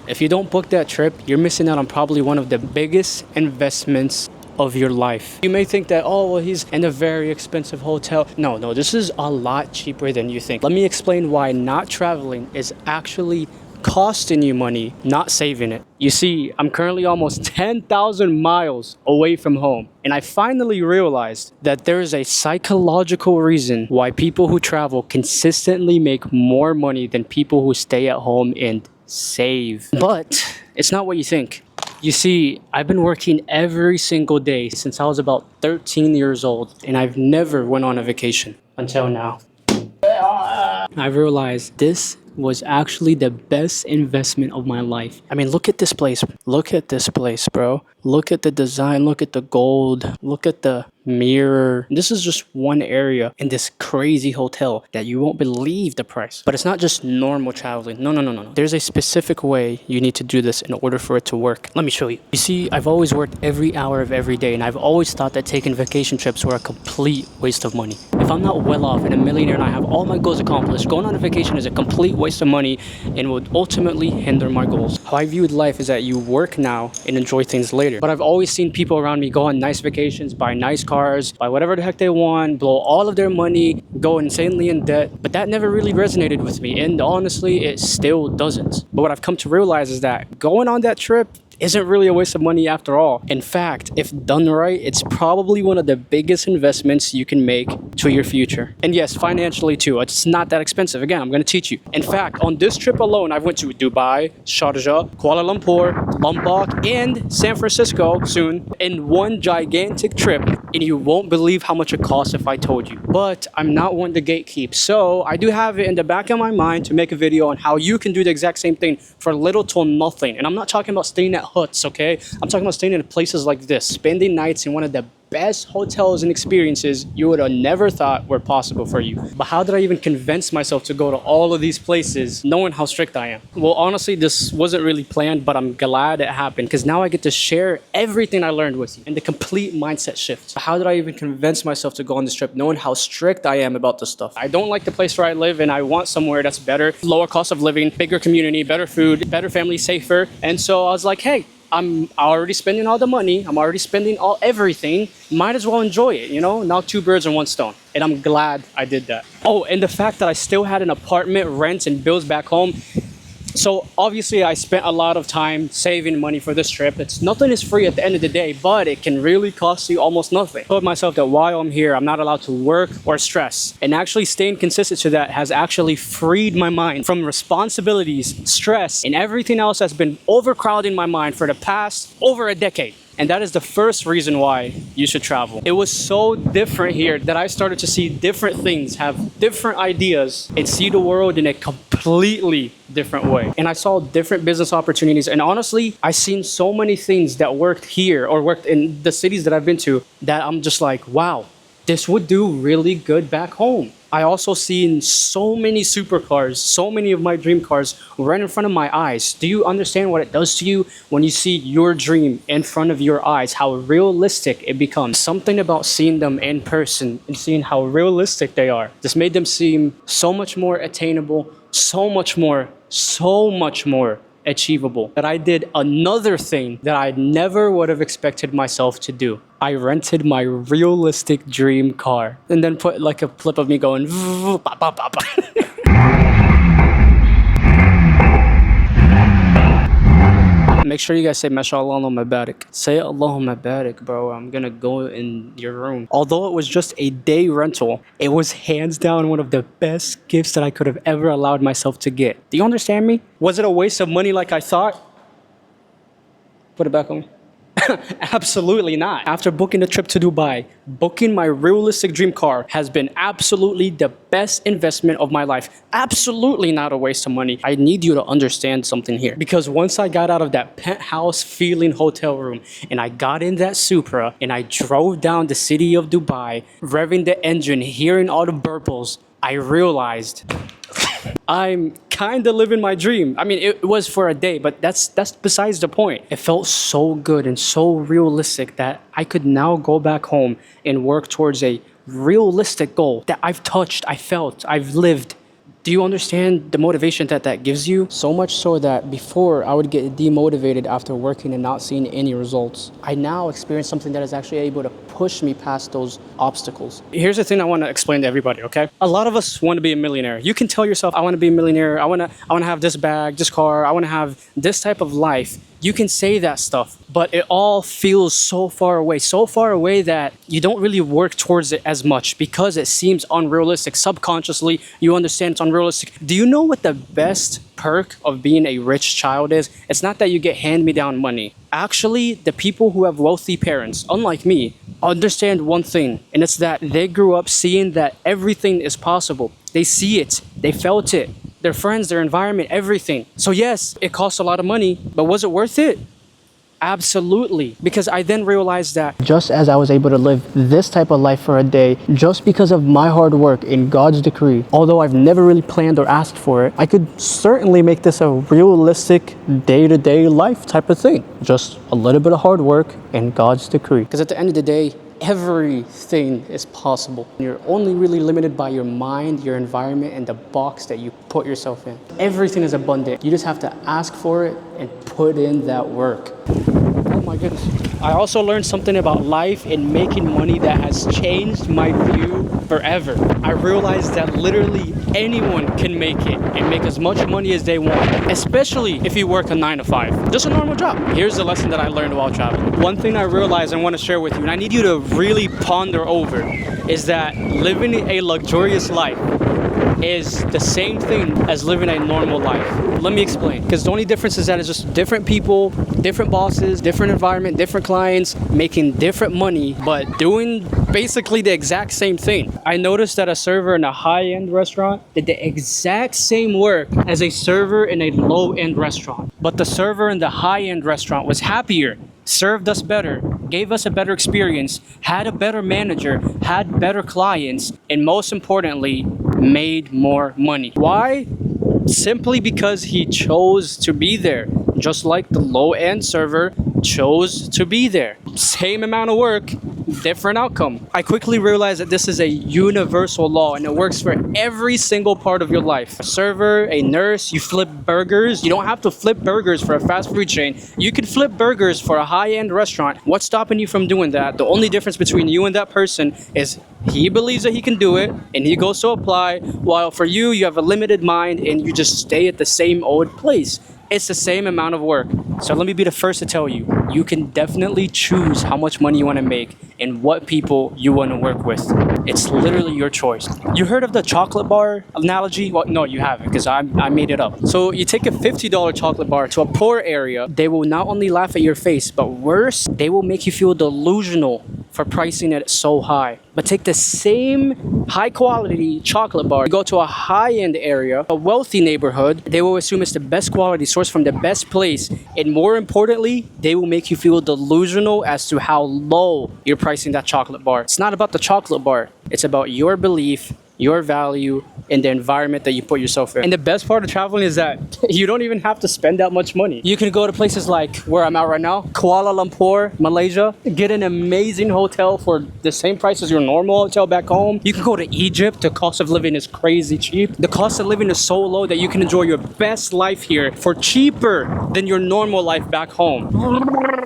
If you don't book that trip, you're missing out on probably one of the biggest investments of your life. You may think that, oh, well, he's in a very expensive hotel. No, this is a lot cheaper than you think. Let me explain why not traveling is actually costing you money, not saving it. You see, I'm currently almost 10,000 miles away from home, and I finally realized that there is a psychological reason why people who travel consistently make more money than people who stay at home and save. But it's not what you think. You see, I've been working every single day since I was about 13 years old, and I've never went on a vacation until now. I realized this was actually the best investment of my life. I mean, look at this place. Look at this place, bro. Look at the design. Look at the gold. Look at the mirror. This is just one area in this crazy hotel that you won't believe the price. But it's not just normal traveling. No. There's a specific way you need to do this in order for it to work. Let me show you. You see, I've always worked every hour of every day, and I've always thought that taking vacation trips were a complete waste of money. If I'm not well off and a millionaire and I have all my goals accomplished, going on a vacation is a complete waste of money and would ultimately hinder my goals. How I viewed life is that you work now and enjoy things later. But I've always seen people around me go on nice vacations, buy nice cars, buy whatever the heck they want, blow all of their money, go insanely in debt. But that never really resonated with me, and honestly, it still doesn't. But what I've come to realize is that going on that trip isn't really a waste of money after all. In fact, if done right, it's probably one of the biggest investments you can make to your future. And yes, financially too. It's not that expensive. Again, I'm going to teach you. In fact, on this trip alone, I went to Dubai, Sharjah, Kuala Lumpur, Lombok, and San Francisco soon in one gigantic trip. And you won't believe how much it costs if I told you. But I'm not one to gatekeep. So I do have it in the back of my mind to make a video on how you can do the exact same thing for little to nothing. And I'm not talking about staying at huts, okay? I'm talking about staying in places like this, spending nights in one of the best hotels and experiences you would have never thought were possible for you. But how did I even convince myself to go to all of these places knowing how strict I am? Well, honestly, this wasn't really planned, but I'm glad it happened because now I get to share everything I learned with you and the complete mindset shift. How did I even convince myself to go on this trip knowing how strict I am about this stuff? I don't like the place where I live and I want somewhere that's better, lower cost of living, bigger community, better food, better family, safer. And so I was like, hey, I'm already spending all the money. I'm already spending everything. Might as well enjoy it, you know? Now 2 birds and 1 stone. And I'm glad I did that. Oh, and the fact that I still had an apartment, rent, and bills back home. So obviously I spent a lot of time saving money for this trip. Nothing is free at the end of the day, but it can really cost you almost nothing. I told myself that while I'm here, I'm not allowed to work or stress. And actually staying consistent to that has actually freed my mind from responsibilities, stress, and everything else that's been overcrowding my mind for the past over a decade. And that is the first reason why you should travel. It was so different here that I started to see different things, have different ideas, and see the world in a completely different way. And I saw different business opportunities. And honestly, I've seen so many things that worked here or worked in the cities that I've been to that I'm just like, wow, this would do really good back home. I also seen so many supercars, so many of my dream cars right in front of my eyes. Do you understand what it does to you when you see your dream in front of your eyes, how realistic it becomes? Something about seeing them in person and seeing how realistic they are just made them seem so much more attainable, so much more achievable. That I did another thing that I never would have expected myself to do. I rented my realistic dream car and then put like a clip of me going Make sure you guys say mashallah Allahumma barik. Say Allahumma barik, bro. I'm gonna go in your room. Although it was just a day rental, it was hands down one of the best gifts that I could have ever allowed myself to get. Do you understand me? Was it a waste of money like I thought? Put it back on me. Absolutely not. After booking the trip to Dubai, booking my realistic dream car has been absolutely the best investment of my life. Absolutely not a waste of money. I need you to understand something here. Because once I got out of that penthouse feeling hotel room and I got in that Supra and I drove down the city of Dubai, revving the engine, hearing all the burbles, I realized I'm kind of living my dream. I mean, it was for a day, but that's besides the point. It felt so good and so realistic that I could now go back home and work towards a realistic goal that I've touched, I felt, I've lived Do you understand the motivation that that gives you? So much so that before I would get demotivated after working and not seeing any results, I now experience something that is actually able to push me past those obstacles. Here's the thing I want to explain to everybody, okay? A lot of us want to be a millionaire. You can tell yourself, I want to be a millionaire. I want to have this bag, this car. I want to have this type of life. You can say that stuff, but it all feels so far away that you don't really work towards it as much because it seems unrealistic. Subconsciously, you understand it's unrealistic. Do you know what the best perk of being a rich child is? It's not that you get hand-me-down money. Actually, the people who have wealthy parents, unlike me, understand one thing, and it's that they grew up seeing that everything is possible. They see it, they felt it. Their friends, their environment, everything. So yes, it costs a lot of money, but was it worth it? Absolutely. Because I then realized that just as I was able to live this type of life for a day, just because of my hard work in God's decree, although I've never really planned or asked for it, I could certainly make this a realistic day-to-day life type of thing. Just a little bit of hard work in God's decree. Because at the end of the day, everything is possible. You're only really limited by your mind, your environment, and the box that you put yourself in. Everything is abundant. You just have to ask for it and put in that work. Oh my goodness. I also learned something about life and making money that has changed my view forever. I realized that literally anyone can make it and make as much money as they want, especially if you work a 9 to 5. Just a normal job. Here's the lesson that I learned while traveling. One thing I realized I want to share with you, and I need you to really ponder over, is that living a luxurious life is the same thing as living a normal life. Let me explain. Because the only difference is that it's just different people, different bosses, different environment, different clients, making different money, but doing basically the exact same thing. I noticed that a server in a high-end restaurant did the exact same work as a server in a low-end restaurant. But the server in the high-end restaurant was happier, served us better, gave us a better experience, had a better manager, had better clients, and most importantly, made more money. Why? Simply because he chose to be there, just like the low-end server chose to be there. Same amount of work, different outcome. I quickly realized that this is a universal law and it works for every single part of your life. A server, a nurse, you flip burgers. You don't have to flip burgers for a fast food chain. You can flip burgers for a high-end restaurant. What's stopping you from doing that? The only difference between you and that person is he believes that he can do it and he goes to apply, while for you, you have a limited mind and you just stay at the same old place. It's the same amount of work. So let me be the first to tell you, you can definitely choose how much money you want to make and what people you want to work with. It's literally your choice. You heard of the chocolate bar analogy? Well, no, you haven't, because I made it up. So you take a $50 chocolate bar to a poor area, they will not only laugh at your face, but worse, they will make you feel delusional for pricing it so high. But take the same high quality chocolate bar, go to a high-end area, a wealthy neighborhood, they will assume it's the best quality, sourced from the best place, and more importantly, they will make you feel delusional as to how low you're pricing that chocolate bar. It's not about the chocolate bar, it's about your belief, your value, and the environment that you put yourself in. And the best part of traveling is that you don't even have to spend that much money. You can go to places like where I'm at right now, Kuala Lumpur, Malaysia, get an amazing hotel for the same price as your normal hotel back home. You can go to Egypt, the cost of living is crazy cheap. The cost of living is so low that you can enjoy your best life here for cheaper than your normal life back home.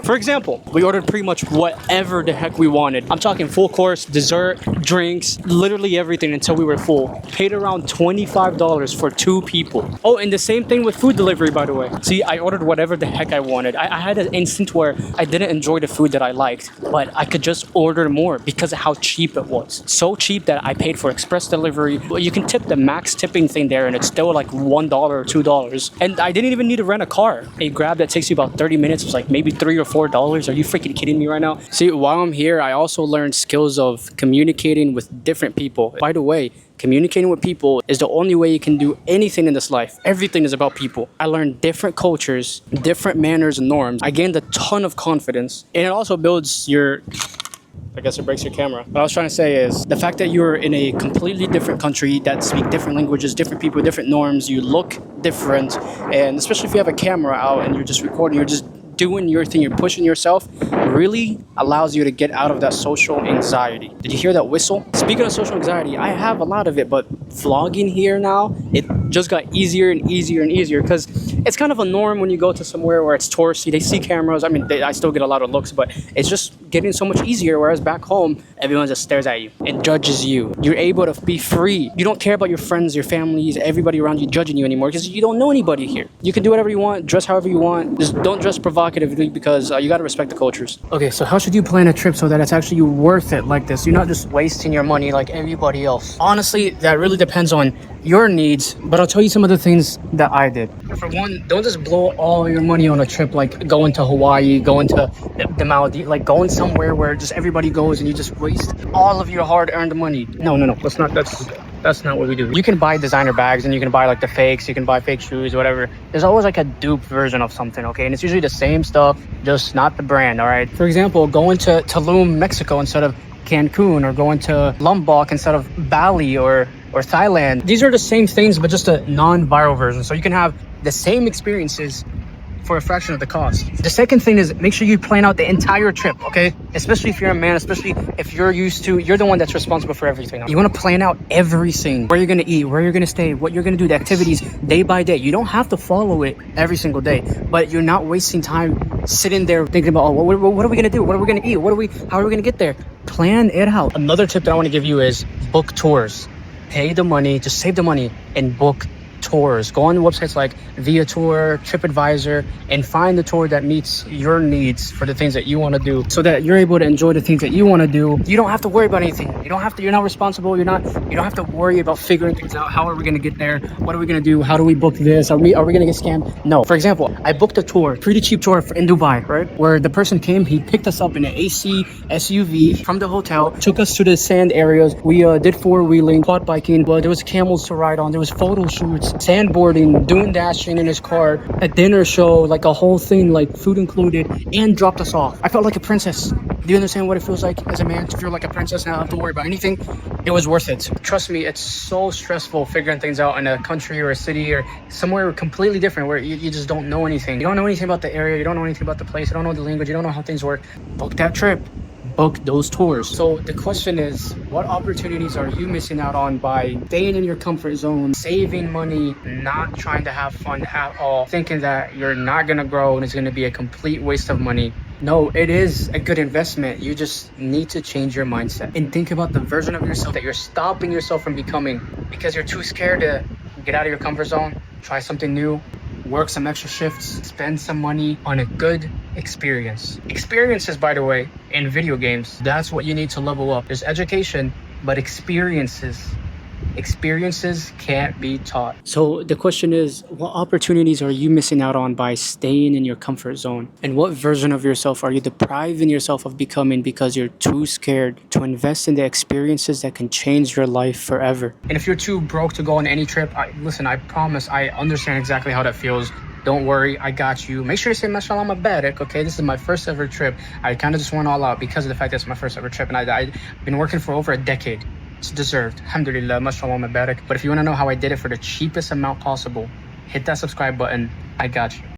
For example, we ordered pretty much whatever the heck we wanted. I'm talking full course, dessert, drinks, literally everything until we were full. Paid around $25 for 2 people. Oh, and the same thing with food delivery, by the way. See, I ordered whatever the heck I wanted. I had an instant where I didn't enjoy the food that I liked, but I could just order more because of how cheap it was. So cheap that I paid for express delivery. Well, you can tip the max tipping thing there and it's still like $1 or $2. And I didn't even need to rent a car. A Grab that takes you about 30 minutes was like maybe $3 or $4. Are you freaking kidding me right now? See, while I'm here, I also learned skills of communicating with different people. By the way, communicating with people is the only way you can do anything in this life. Everything is about people. I learned different cultures, different manners and norms. I gained a ton of confidence. And it also builds your... I guess it breaks your camera. What I was trying to say is the fact that you're in a completely different country that speak different languages, different people, different norms, you look different. And especially if you have a camera out and you're just recording, you're just doing your thing, you're pushing yourself, really allows you to get out of that social anxiety. Did you hear that whistle? Speaking of social anxiety, I have a lot of it, but vlogging here now, it just got easier and easier and easier because it's kind of a norm when you go to somewhere where it's touristy. They see cameras. I mean, I still get a lot of looks, but it's just getting so much easier. Whereas back home, everyone just stares at you and judges you. You're able to be free. You don't care about your friends, your families, everybody around you judging you anymore because you don't know anybody here. You can do whatever you want, dress however you want. Just don't dress provocatively because you got to respect the cultures. Okay, so how should you plan a trip so that it's actually worth it like this? You're not just wasting your money like everybody else. Honestly, that really depends on your needs, but I'll tell you some of the things that I did. For one, don't just blow all your money on a trip like going to Hawaii, going to the Maldives, like going somewhere where just everybody goes and you just waste all of your hard-earned money. No, that's not what we do. You can buy designer bags and you can buy like the fakes, you can buy fake shoes, whatever. There's always like a dupe version of something, okay? And it's usually the same stuff, just not the brand, all right? For example, going to Tulum, Mexico instead of Cancun, or going to Lombok instead of Bali or Thailand. These are the same things, but just a non-viral version. So you can have the same experiences for a fraction of the cost. The second thing is make sure you plan out the entire trip, okay? Especially if you're a man, especially if you're the one that's responsible for everything. You want to plan out everything, where you're going to eat, where you're going to stay, what you're going to do, the activities day by day. You don't have to follow it every single day, but you're not wasting time sitting there thinking about, oh, what are we going to do? What are we going to eat? How are we going to get there? Plan it out. Another tip that I want to give you is book tours. Pay the money, just save the money and book tours. Go on websites like Viator, TripAdvisor, and find the tour that meets your needs for the things that you want to do, so that you're able to enjoy the things that you want to do. You don't have to worry about anything. You're not responsible. You don't have to worry about figuring things out. How are we going to get there? What are we going to do? How do we book this? Are we going to get scammed? No. For example, I booked a tour, pretty cheap tour in Dubai, right? Where the person came, he picked us up in an AC SUV from the hotel, took us to the sand areas. We did four-wheeling, quad biking. Well, there was camels to ride on. There was photo shoots, sandboarding, dune dashing in his car, a dinner show, like a whole thing, like food included, and dropped us off. I felt like a princess. Do you understand what it feels like as a man to feel like a princess and not have to worry about anything? It was worth it. Trust me, it's so stressful figuring things out in a country or a city or somewhere completely different where you just don't know anything. You don't know anything about the area, you don't know anything about the place, you don't know the language, you don't know how things work. Book that trip. Book those tours. So the question is, what opportunities are you missing out on by staying in your comfort zone, saving money, not trying to have fun at all, thinking that you're not gonna grow and it's gonna be a complete waste of money? No, it is a good investment. You just need to change your mindset and think about the version of yourself that you're stopping yourself from becoming because you're too scared to get out of your comfort zone, try something new, work some extra shifts, spend some money on a good experience. Experiences, by the way, in video games, that's what you need to level up. There's education, but experiences can't be taught. So the question is, what opportunities are you missing out on by staying in your comfort zone? And what version of yourself are you depriving yourself of becoming because you're too scared to invest in the experiences that can change your life forever? And if you're too broke to go on any trip, listen, I promise I understand exactly how that feels. Don't worry, I got you. Make sure to say mashallah mabarak, okay? This is my first ever trip. I kind of just went all out because of the fact that it's my first ever trip, and I've been working for over a decade. It's deserved. Alhamdulillah, mashallah mabarak. But if you want to know how I did it for the cheapest amount possible, hit that subscribe button. I got you.